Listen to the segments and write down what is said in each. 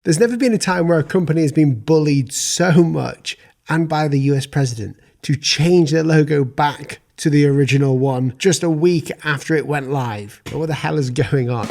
There's never been a time where a company has been bullied so much, and by the US president, to change their logo back to the original one just a week after it went live. What the hell is going on?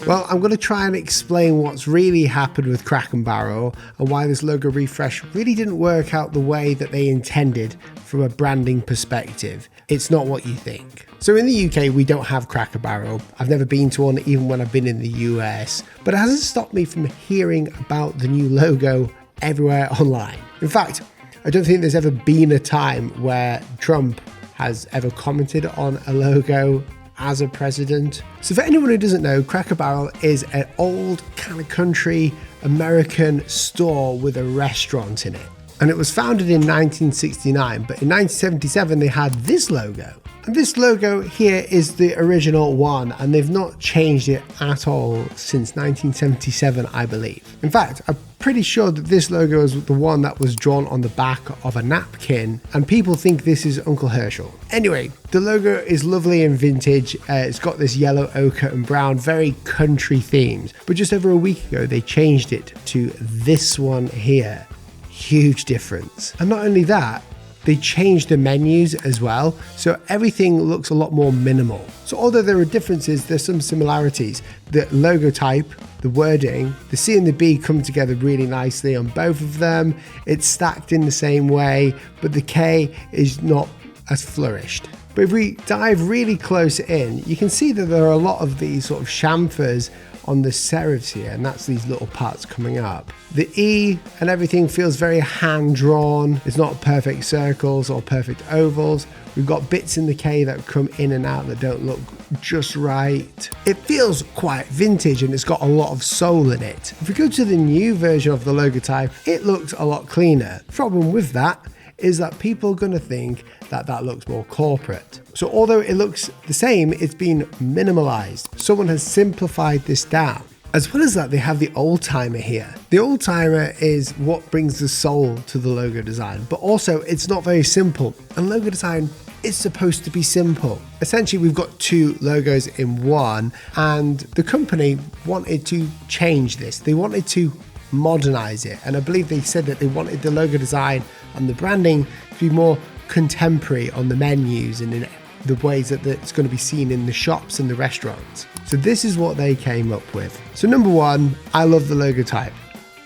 Well, I'm going to try and explain what's really happened with Crack and Barrel and why this logo refresh really didn't work out the way that they intended from a branding perspective. It's not what you think. So in the UK, we don't have Cracker Barrel. I've never been to one even when I've been in the US, but it hasn't stopped me from hearing about the new logo everywhere online. In fact, I don't think there's ever been a time where Trump has ever commented on a logo as a president. So for anyone who doesn't know, Cracker Barrel is an old kind of country American store with a restaurant in it. And it was founded in 1969, but in 1977 they had this logo. And this logo here is the original one, and they've not changed it at all since 1977, I believe. In fact, I'm pretty sure that this logo is the one that was drawn on the back of a napkin, and people think this is Uncle Herschel. Anyway, the logo is lovely and vintage. It's got this yellow, ochre and brown, very country themes. But just over a week ago, they changed it to this one here. Huge difference. And not only that, they changed the menus as well, so everything looks a lot more minimal. So although there are differences, there's some similarities. The logo type, the wording, the C and the B come together really nicely on both of them. It's stacked in the same way, but the K is not as flourished. But if we dive really close in, you can see that there are a lot of these sort of chamfers on the serifs here, and that's these little parts coming up. The E and everything feels very hand-drawn. It's not perfect circles or perfect ovals. We've got bits in the K that come in and out that don't look just right. It feels quite vintage and it's got a lot of soul in it. If we go to the new version of the logo type, it looks a lot cleaner. The problem with that is that people are going to think that that looks more corporate. So although it looks the same, it's been minimalized. Someone has simplified this down. As well as that, they have the old timer here. The old timer is what brings the soul to the logo design, but also it's not very simple. And logo design is supposed to be simple. Essentially, we've got two logos in one, and the company wanted to change this. They wanted to modernize it, and I believe they said that they wanted the logo design and the branding to be more contemporary on the menus and in the ways that it's going to be seen in the shops and the restaurants. So this is what they came up with. So number one, I love the logo type.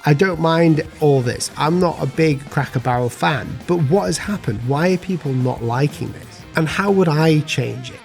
I don't mind all this. I'm not a big Cracker Barrel fan, but what has happened? Why are people not liking this? And how would I change it?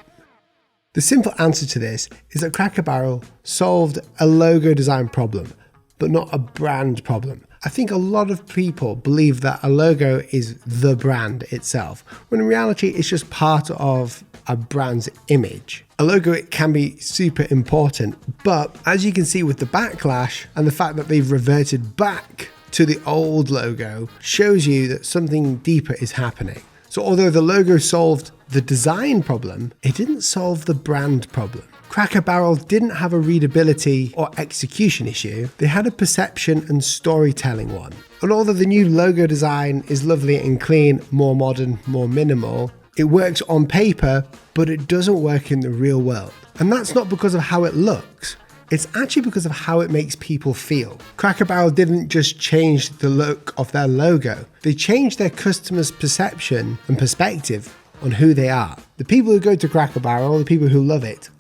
The simple answer to this is that Cracker Barrel solved a logo design problem, but not a brand problem. I think a lot of people believe that a logo is the brand itself, when in reality it's just part of a brand's image. A logo, it can be super important, but as you can see with the Backlash and the fact that they've reverted back to the old logo shows you that something deeper is happening. So although the logo solved the design problem, it didn't solve the brand problem. Cracker Barrel didn't have a readability or execution issue, they had a perception and storytelling one. And although the new logo design is lovely and clean, more modern, more minimal, it works on paper, but it doesn't work in the real world. And that's not because of how it looks, it's actually because of how it makes people feel. Cracker Barrel didn't just change the look of their logo, they changed their customers' perception and perspective on who they are. The people who go to Cracker Barrel, the people who love it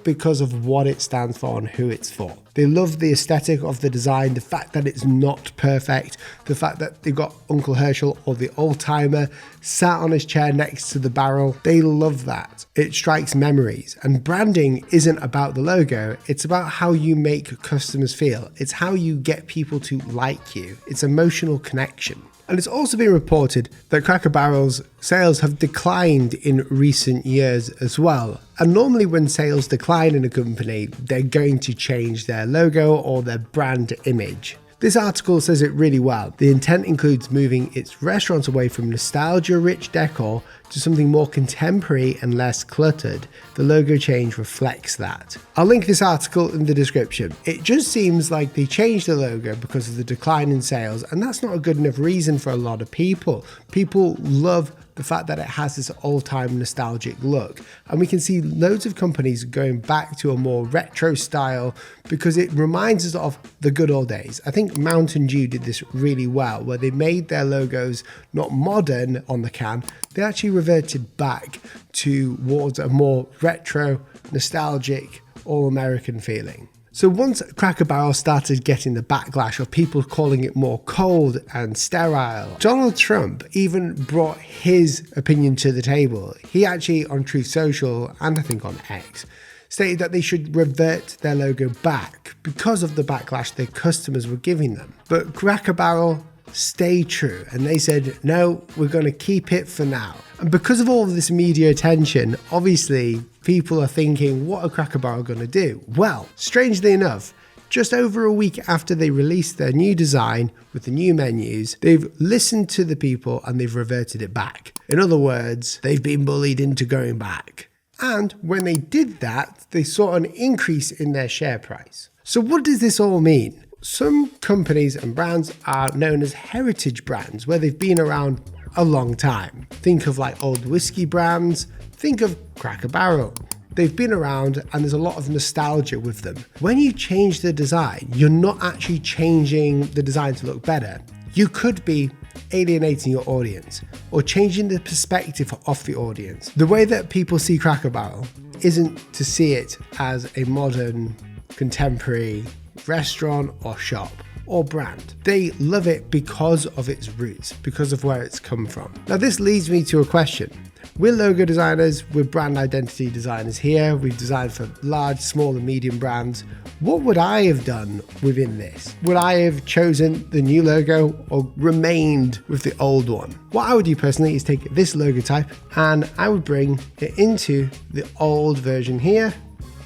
because of what it stands for and who it's for. They love the aesthetic of the design, the fact that it's not perfect, the fact that they've got Uncle Herschel or the old timer sat on his chair next to the barrel. They love that. It strikes memories. And branding isn't about the logo, it's about how you make customers feel. It's how you get people to like you. It's emotional connection. And it's also been reported that Cracker Barrel's sales have declined in recent years as well. And normally when sales decline in a company, they're going to change their logo or their brand image. This article says it really well. The intent includes moving its restaurants away from nostalgia-rich decor to something more contemporary and less cluttered. The logo change reflects that. I'll link this article in the description. It just seems like they changed the logo because of the decline in sales, and that's not a good enough reason for a lot of people. People love the fact that it has this old-time nostalgic look. And we can see loads of companies going back to a more retro style because it reminds us of the good old days. I think Mountain Dew did this really well, where they made their logos not modern on the can, they actually reverted back towards a more retro, nostalgic, all-American feeling. So once Cracker Barrel started getting the backlash of people calling it more cold and sterile, Donald Trump even brought his opinion to the table. He actually, on Truth Social and I think on X, stated that they should revert their logo back because of the backlash their customers were giving them. But Cracker Barrel stayed true and they said, no, we're going to keep it for now. And because of all of this media attention, obviously people are thinking, what are Cracker Barrel going to do? Well, strangely enough, just over a week after they released their new design with the new menus, they've listened to the people and they've reverted it back. In other words, they've been bullied into going back. And when they did that, they saw an increase in their share price. So what does this all mean? Some companies and brands are known as heritage brands, where they've been around a long time. Think of like old whiskey brands, think of Cracker Barrel. They've been around and there's a lot of nostalgia with them. When you change the design, you're not actually changing the design to look better. You could be alienating your audience or changing the perspective of the audience. The way that people see Cracker Barrel isn't to see it as a modern, contemporary restaurant or shop or brand. They love it because of its roots, because of where it's come from. Now this leads me to a question. We're logo designers, we're brand identity designers here. We've designed for large, small and medium brands. What would I have done within this? Would I have chosen the new logo or remained with the old one? What I would do personally is take this logo type and I would bring it into the old version here,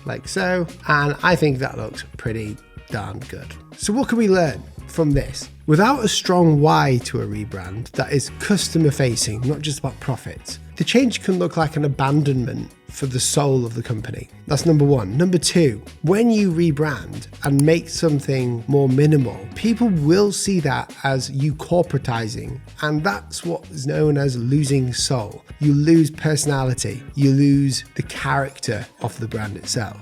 like so. And I think that looks pretty darn good. So what can we learn from this? Without a strong why to a rebrand that is customer facing, not just about profits, the change can look like an abandonment for the soul of the company. That's number one. Number two, when you rebrand and make something more minimal, people will see that as you corporatizing, and that's what is known as losing soul. You lose personality, you lose the character of the brand itself.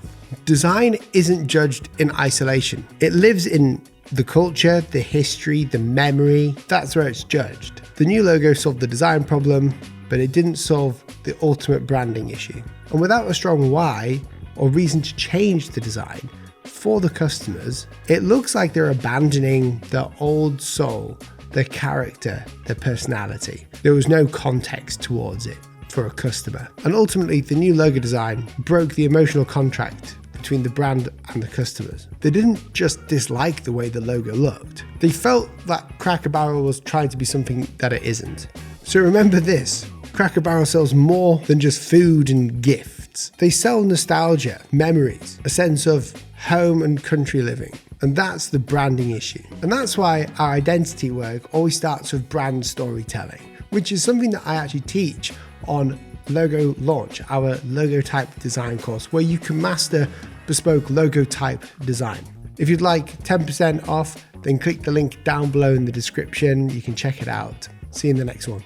Design isn't judged in isolation. It lives in the culture, the history, the memory. That's where it's judged. The new logo solved the design problem, but it didn't solve the ultimate branding issue. And without a strong why or reason to change the design for the customers, it looks like they're abandoning their old soul, their character, their personality. There was no context towards it for a customer. And ultimately, the new logo design broke the emotional contract between the brand and the customers. They didn't just dislike the way the logo looked. They felt that Cracker Barrel was trying to be something that it isn't. So remember this, Cracker Barrel sells more than just food and gifts. They sell nostalgia, memories, a sense of home and country living. And that's the branding issue. And that's why our identity work always starts with brand storytelling, which is something that I actually teach on Logo Launch, our logo type design course, where you can master bespoke logo type design. If you'd like 10% off, then click the link down below in the description. You can check it out. See you in the next one.